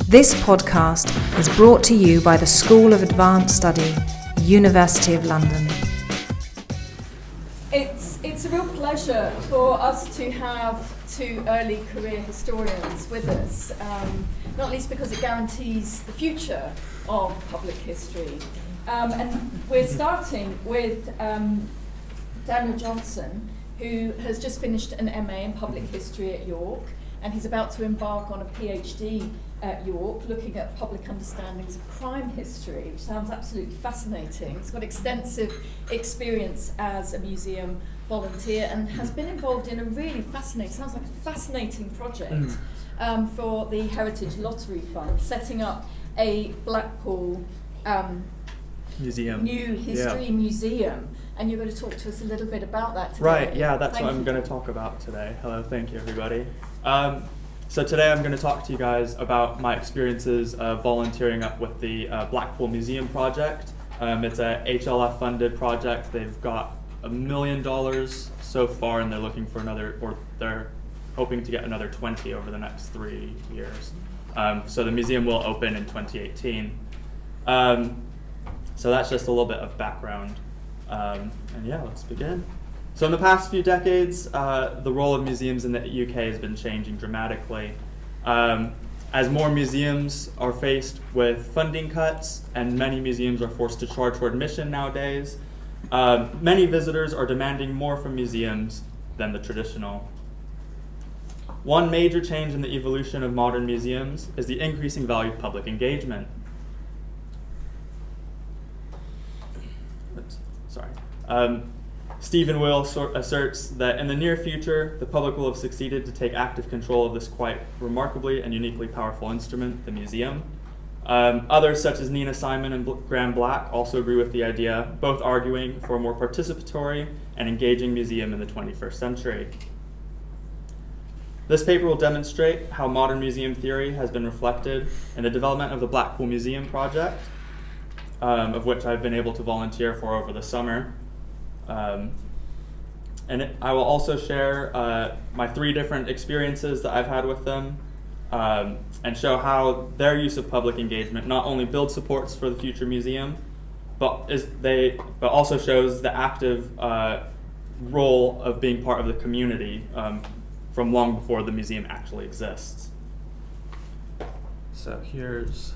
This podcast is brought to you by the School of Advanced Study, University of London. It's a real pleasure for us to have two early career historians with us, not least because it guarantees the future of public history. And we're starting with Daniel Johnson, who has just finished an MA in public history at York, and he's about to embark on a PhD at York, looking at public understandings of crime history, which sounds absolutely fascinating. He's got extensive experience as a museum volunteer and has been involved in a really sounds like a fascinating project for the Heritage Lottery Fund, setting up a Blackpool museum, new history museum. And you're going to talk to us a little bit about that today. Right, yeah, that's what I'm going to talk about today. Hello, thank you everybody. So today I'm going to talk to you guys about my experiences volunteering up with the Blackpool Museum project. It's a HLF funded project. They've got $1 million so far, and they're looking for they're hoping to get another 20 over the next 3 years. So the museum will open in 2018. So that's just a little bit of background. And yeah, let's begin. So in the past few decades, the role of museums in the UK has been changing dramatically. As more museums are faced with funding cuts, and many museums are forced to charge for admission nowadays, many visitors are demanding more from museums than the traditional. One major change in the evolution of modern museums is the increasing value of public engagement. Stephen Will asserts that in the near future, the public will have succeeded to take active control of this quite remarkably and uniquely powerful instrument, the museum. Others, such as Nina Simon and Graham Black, also agree with the idea, both arguing for a more participatory and engaging museum in the 21st century. This paper will demonstrate how modern museum theory has been reflected in the development of the Blackpool Museum project, of which I've been able to volunteer for over the summer. I will also share my 3 different experiences that I've had with them, and show how their use of public engagement not only builds supports for the future museum, but also shows the active role of being part of the community from long before the museum actually exists. So here's,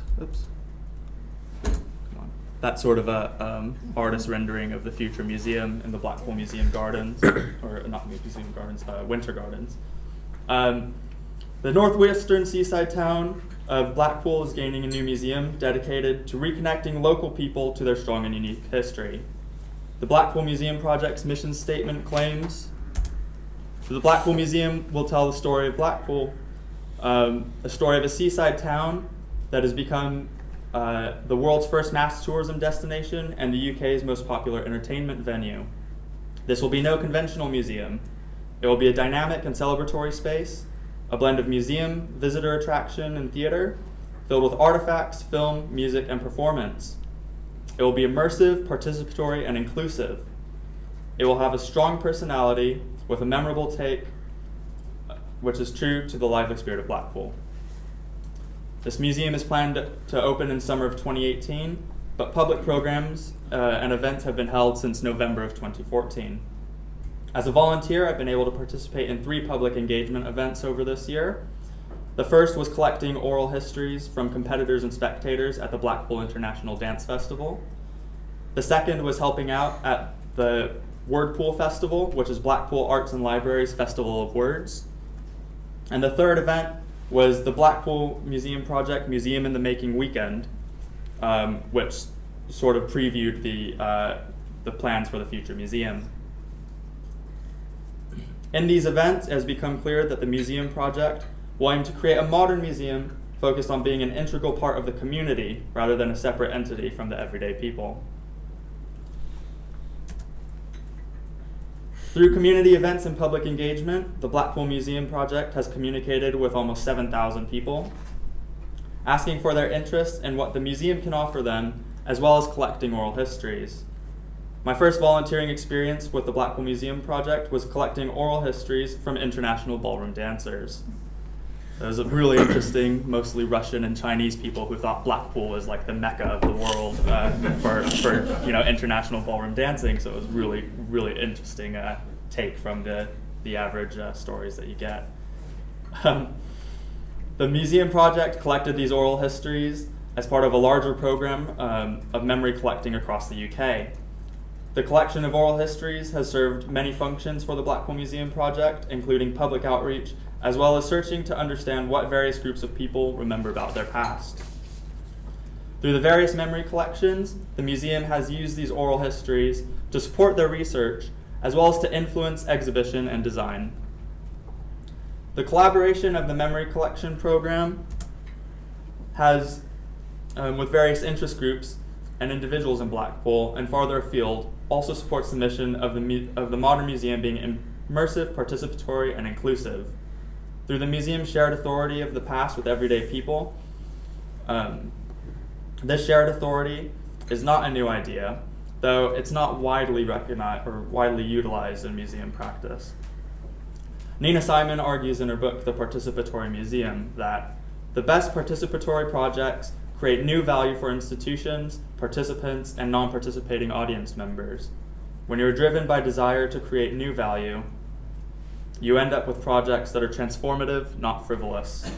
that's sort of a artist rendering of the future museum in the Blackpool Museum Gardens, or not Museum Gardens, Winter Gardens. The northwestern seaside town of Blackpool is gaining a new museum dedicated to reconnecting local people to their strong and unique history. The Blackpool Museum Project's mission statement claims, the Blackpool Museum will tell the story of Blackpool, a story of a seaside town that has become the world's first mass tourism destination and the UK's most popular entertainment venue. This will be no conventional museum. It will be a dynamic and celebratory space, a blend of museum, visitor attraction, and theater, filled with artifacts, film, music, and performance. It will be immersive, participatory, and inclusive. It will have a strong personality with a memorable take, which is true to the lively spirit of Blackpool. This museum is planned to open in summer of 2018, but public programs and events have been held since November of 2014. As a volunteer, I've been able to participate in 3 public engagement events over this year. The first was collecting oral histories from competitors and spectators at the Blackpool International Dance Festival. The second was helping out at the Wordpool Festival, which is Blackpool Arts and Libraries Festival of Words. And the third event was the Blackpool Museum Project Museum in the Making Weekend, which sort of previewed the plans for the future museum. In these events, it has become clear that the museum project will aim to create a modern museum focused on being an integral part of the community rather than a separate entity from the everyday people. Through community events and public engagement, the Blackpool Museum Project has communicated with almost 7,000 people, asking for their interest in what the museum can offer them, as well as collecting oral histories. My first volunteering experience with the Blackpool Museum Project was collecting oral histories from international ballroom dancers. It was really interesting, mostly Russian and Chinese people who thought Blackpool was like the mecca of the world for international ballroom dancing. So it was really, really interesting take from the average stories that you get. The museum project collected these oral histories as part of a larger program of memory collecting across the UK. The collection of oral histories has served many functions for the Blackpool Museum project, including public outreach, as well as searching to understand what various groups of people remember about their past. Through the various memory collections, the museum has used these oral histories to support their research, as well as to influence exhibition and design. The collaboration of the memory collection program has, with various interest groups and individuals in Blackpool and farther afield, also supports the mission of the modern museum being immersive, participatory, and inclusive. Through the museum's shared authority of the past with everyday people, this shared authority is not a new idea, though it's not widely recognized or widely utilized in museum practice. Nina Simon argues in her book, The Participatory Museum, that the best participatory projects create new value for institutions, participants, and non-participating audience members. When you're driven by desire to create new value, you end up with projects that are transformative, not frivolous.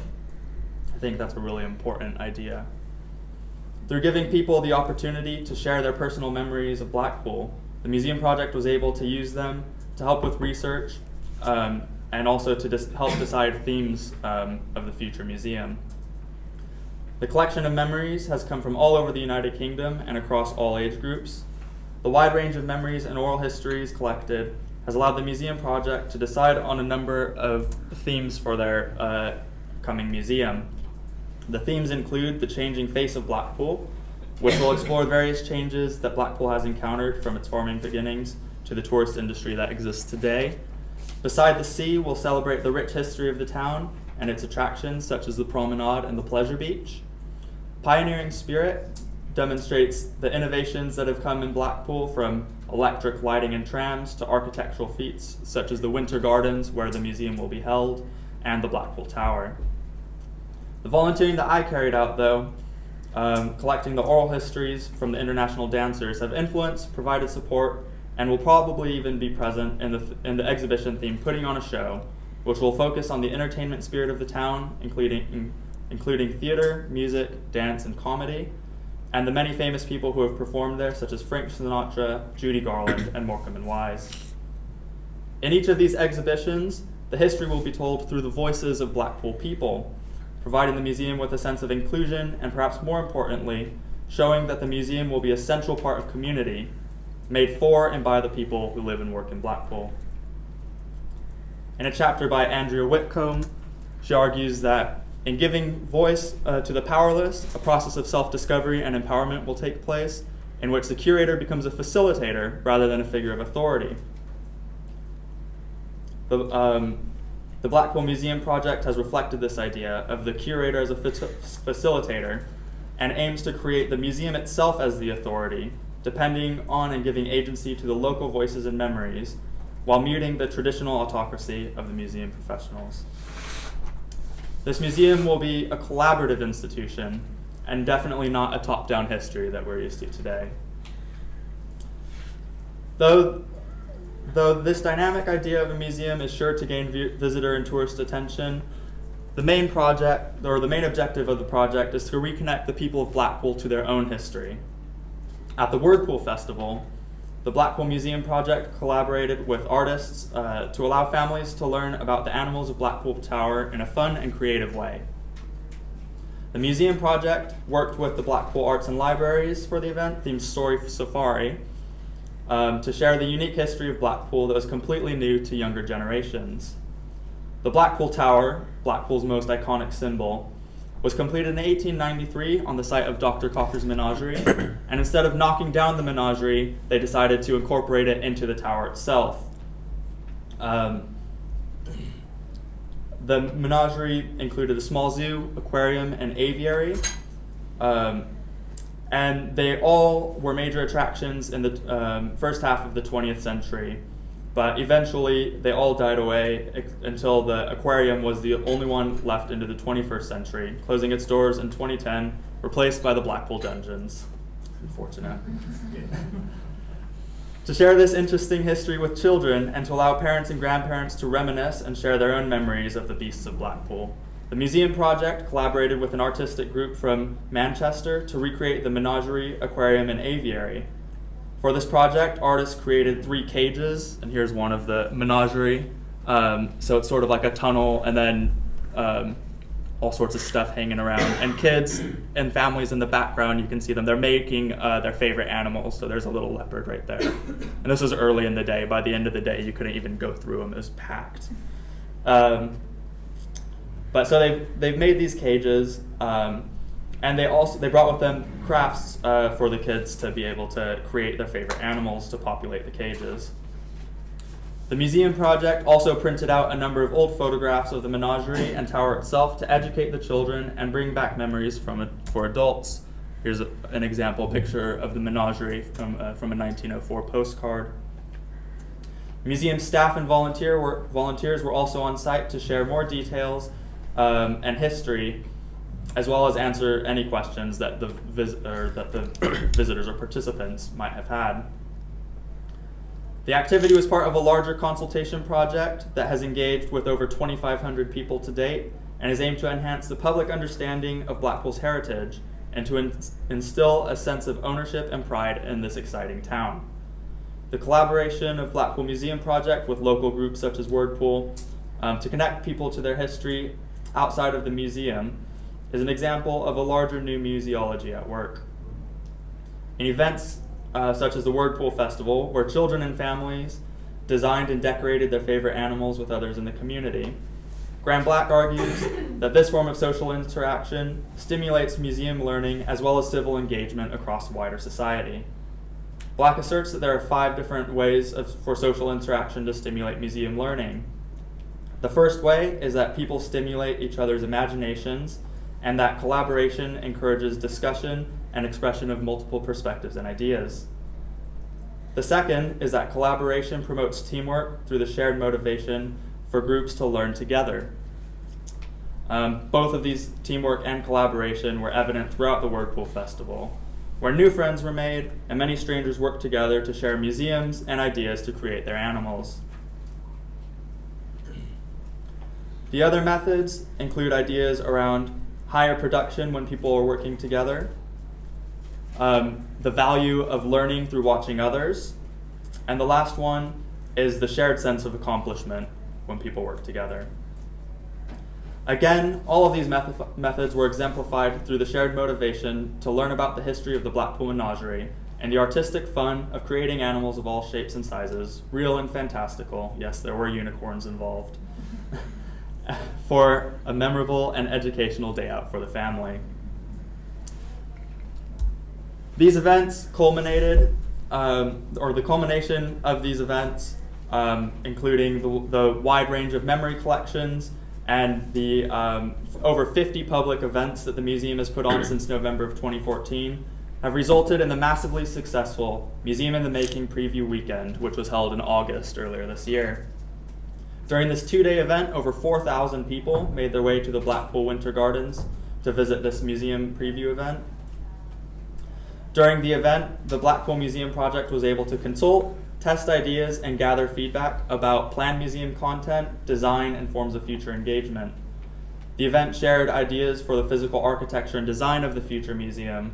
I think that's a really important idea. Through giving people the opportunity to share their personal memories of Blackpool, the museum project was able to use them to help with research and also to help decide themes of the future museum. The collection of memories has come from all over the United Kingdom and across all age groups. The wide range of memories and oral histories collected has allowed the museum project to decide on a number of themes for their coming museum. The themes include the changing face of Blackpool, which will explore various changes that Blackpool has encountered from its farming beginnings to the tourist industry that exists today. Beside the Sea will celebrate the rich history of the town and its attractions such as the promenade and the pleasure beach. Pioneering Spirit demonstrates the innovations that have come in Blackpool, from electric lighting and trams to architectural feats such as the Winter Gardens, where the museum will be held, and the Blackpool Tower. The volunteering that I carried out, though, collecting the oral histories from the international dancers, have influenced, provided support, and will probably even be present in the exhibition theme Putting on a Show, which will focus on the entertainment spirit of the town, including theater, music, dance, and comedy, and the many famous people who have performed there, such as Frank Sinatra, Judy Garland, and Morecambe and Wise. In each of these exhibitions, the history will be told through the voices of Blackpool people, providing the museum with a sense of inclusion, and perhaps more importantly, showing that the museum will be a central part of community, made for and by the people who live and work in Blackpool. In a chapter by Andrea Whitcomb, she argues that in giving voice to the powerless, a process of self-discovery and empowerment will take place, in which the curator becomes a facilitator rather than a figure of authority. The Blackpool Museum project has reflected this idea of the curator as a facilitator and aims to create the museum itself as the authority, depending on and giving agency to the local voices and memories, while muting the traditional autocracy of the museum professionals. This museum will be a collaborative institution and definitely not a top-down history that we're used to today. Though this dynamic idea of a museum is sure to gain visitor and tourist attention, the main objective of the project is to reconnect the people of Blackpool to their own history. At the Wordpool Festival, the Blackpool Museum project collaborated with artists to allow families to learn about the animals of Blackpool Tower in a fun and creative way. The museum project worked with the Blackpool Arts and Libraries for the event, themed Story Safari, to share the unique history of Blackpool that was completely new to younger generations. The Blackpool Tower, Blackpool's most iconic symbol, was completed in 1893 on the site of Dr. Cocker's Menagerie, and instead of knocking down the menagerie, they decided to incorporate it into the tower itself. The menagerie included a small zoo, aquarium, and aviary, and they all were major attractions in the first half of the 20th century, but eventually they all died away until the aquarium was the only one left into the 21st century, closing its doors in 2010, replaced by the Blackpool dungeons. Unfortunate. To share this interesting history with children and to allow parents and grandparents to reminisce and share their own memories of the beasts of Blackpool, the Museum Project collaborated with an artistic group from Manchester to recreate the Menagerie Aquarium and Aviary. For this project, artists created 3 cages, and here's one of the menagerie. So it's sort of like a tunnel, and then all sorts of stuff hanging around. And kids and families in the background, you can see them. They're making their favorite animals, so there's a little leopard right there. And this was early in the day. By the end of the day, you couldn't even go through them. It was packed. But so they've made these cages, and they brought with them crafts for the kids to be able to create their favorite animals to populate the cages. The Museum Project also printed out a number of old photographs of the menagerie and tower itself to educate the children and bring back memories for adults. Here's an example picture of the menagerie from a 1904 postcard. Museum staff and volunteers were also on site to share more details and history, as well as answer any questions that the visitors or participants might have had. The activity was part of a larger consultation project that has engaged with over 2,500 people to date and is aimed to enhance the public understanding of Blackpool's heritage and to instill a sense of ownership and pride in this exciting town. The collaboration of Blackpool Museum Project with local groups such as Wordpool to connect people to their history outside of the museum is an example of a larger new museology at work. In events such as the Wordpool Festival, where children and families designed and decorated their favorite animals with others in the community, Graham Black argues that this form of social interaction stimulates museum learning as well as civil engagement across wider society. Black asserts that there are 5 different ways for social interaction to stimulate museum learning. The first way is that people stimulate each other's imaginations, and that collaboration encourages discussion and expression of multiple perspectives and ideas. The second is that collaboration promotes teamwork through the shared motivation for groups to learn together. Both of these, teamwork and collaboration, were evident throughout the Wordpool Festival, where new friends were made and many strangers worked together to share museums and ideas to create their animals. The other methods include ideas around higher production when people are working together, the value of learning through watching others, and the last one is the shared sense of accomplishment when people work together. Again, all of these methods were exemplified through the shared motivation to learn about the history of the Blackpool Menagerie and the artistic fun of creating animals of all shapes and sizes, real and fantastical. Yes, there were unicorns involved. For a memorable and educational day out for the family. These events culminated, or the culmination of these events, including the wide range of memory collections and the over 50 public events that the museum has put on since November of 2014, have resulted in the massively successful Museum in the Making Preview Weekend, which was held in August earlier this year. During this 2-day event, over 4,000 people made their way to the Blackpool Winter Gardens to visit this museum preview event. During the event, the Blackpool Museum Project was able to consult, test ideas, and gather feedback about planned museum content, design, and forms of future engagement. The event shared ideas for the physical architecture and design of the future museum,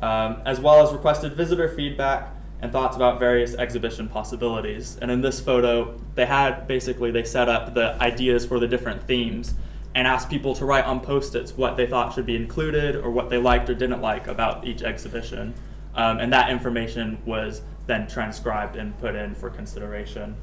as well as requested visitor feedback and thoughts about various exhibition possibilities. And in this photo, they set up the ideas for the different themes and asked people to write on Post-its what they thought should be included or what they liked or didn't like about each exhibition. And that information was then transcribed and put in for consideration.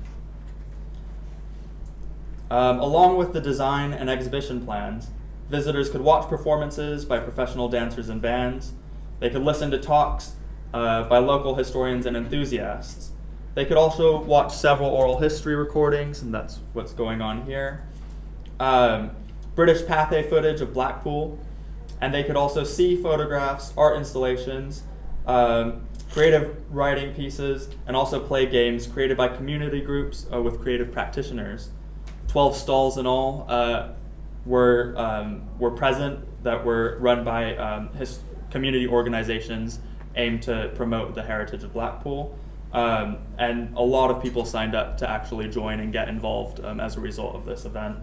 Along with the design and exhibition plans, visitors could watch performances by professional dancers and bands. They could listen to talks by local historians and enthusiasts. They could also watch several oral history recordings, and that's what's going on here. British Pathé footage of Blackpool, and they could also see photographs, art installations, creative writing pieces, and also play games created by community groups with creative practitioners. 12 stalls in all were present that were run by community organizations aimed to promote the heritage of Blackpool. And a lot of people signed up to actually join and get involved as a result of this event.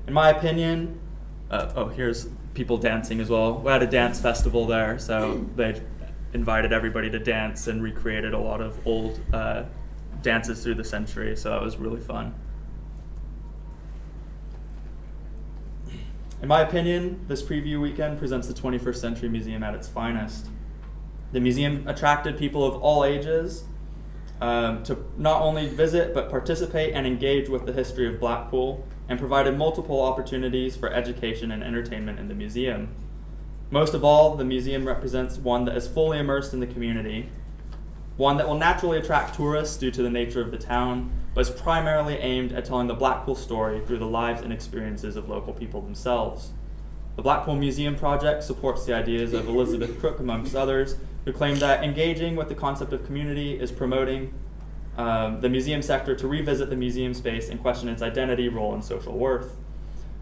In my opinion, here's people dancing as well. We had a dance festival there, so they invited everybody to dance and recreated a lot of old dances through the century, so that was really fun. In my opinion, this preview weekend presents the 21st Century Museum at its finest. The museum attracted people of all ages to not only visit but participate and engage with the history of Blackpool, and provided multiple opportunities for education and entertainment in the museum. Most of all, the museum represents one that is fully immersed in the community, one that will naturally attract tourists due to the nature of the town, but is primarily aimed at telling the Blackpool story through the lives and experiences of local people themselves. The Blackpool Museum Project supports the ideas of Elizabeth Crook, amongst others, who claim that engaging with the concept of community is promoting the museum sector to revisit the museum space and question its identity, role, and social worth.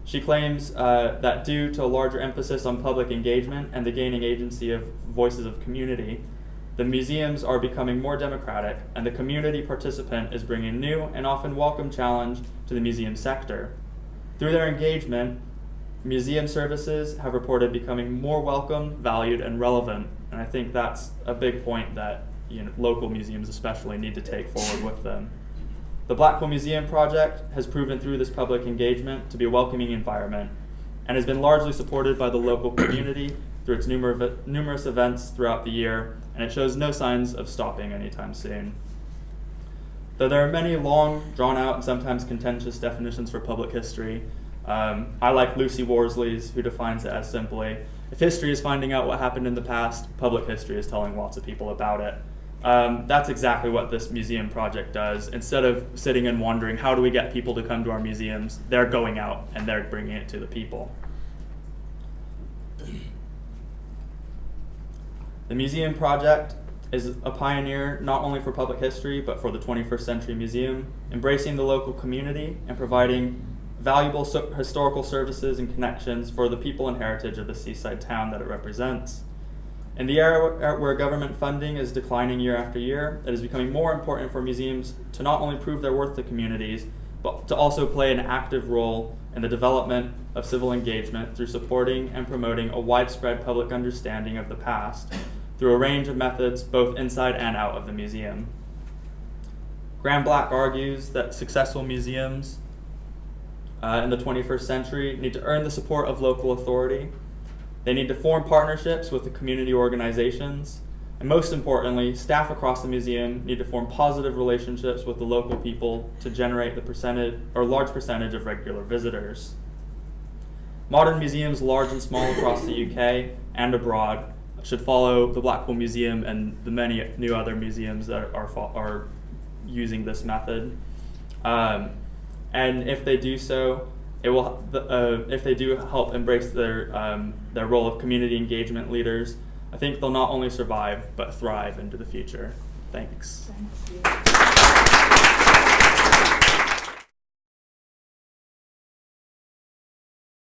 She claims that due to a larger emphasis on public engagement and the gaining agency of voices of community, the museums are becoming more democratic, and the community participant is bringing new and often welcome challenge to the museum sector. Through their engagement, museum services have reported becoming more welcome, valued, and relevant, and I think that's a big point that local museums especially need to take forward with them. The Blackpool Museum Project has proven through this public engagement to be a welcoming environment and has been largely supported by the local community through its numerous events throughout the year, and it shows no signs of stopping anytime soon. Though there are many long, drawn-out, and sometimes contentious definitions for public history, I like Lucy Worsley's, who defines it as simply, if history is finding out what happened in the past, public history is telling lots of people about it. That's exactly what this museum project does. Instead of sitting and wondering, how do we get people to come to our museums, they're going out and they're bringing it to the people. The museum project is a pioneer not only for public history, but for the 21st Century Museum, embracing the local community and providing valuable historical services and connections for the people and heritage of the seaside town that it represents. In the era where government funding is declining year after year, it is becoming more important for museums to not only prove their worth to communities, but to also play an active role in the development of civil engagement through supporting and promoting a widespread public understanding of the past through a range of methods both inside and out of the museum. Graham Black argues that successful museums in the 21st century need to earn the support of local authority. They need to form partnerships with the community organizations, and most importantly, staff across the museum need to form positive relationships with the local people to generate the large percentage of regular visitors. Modern museums, large and small across the UK and abroad, should follow the Blackpool Museum and the many new other museums that are using this method. And if they do so, if they do help embrace their role of community engagement leaders, I think they'll not only survive, but thrive into the future. Thanks. Thank you.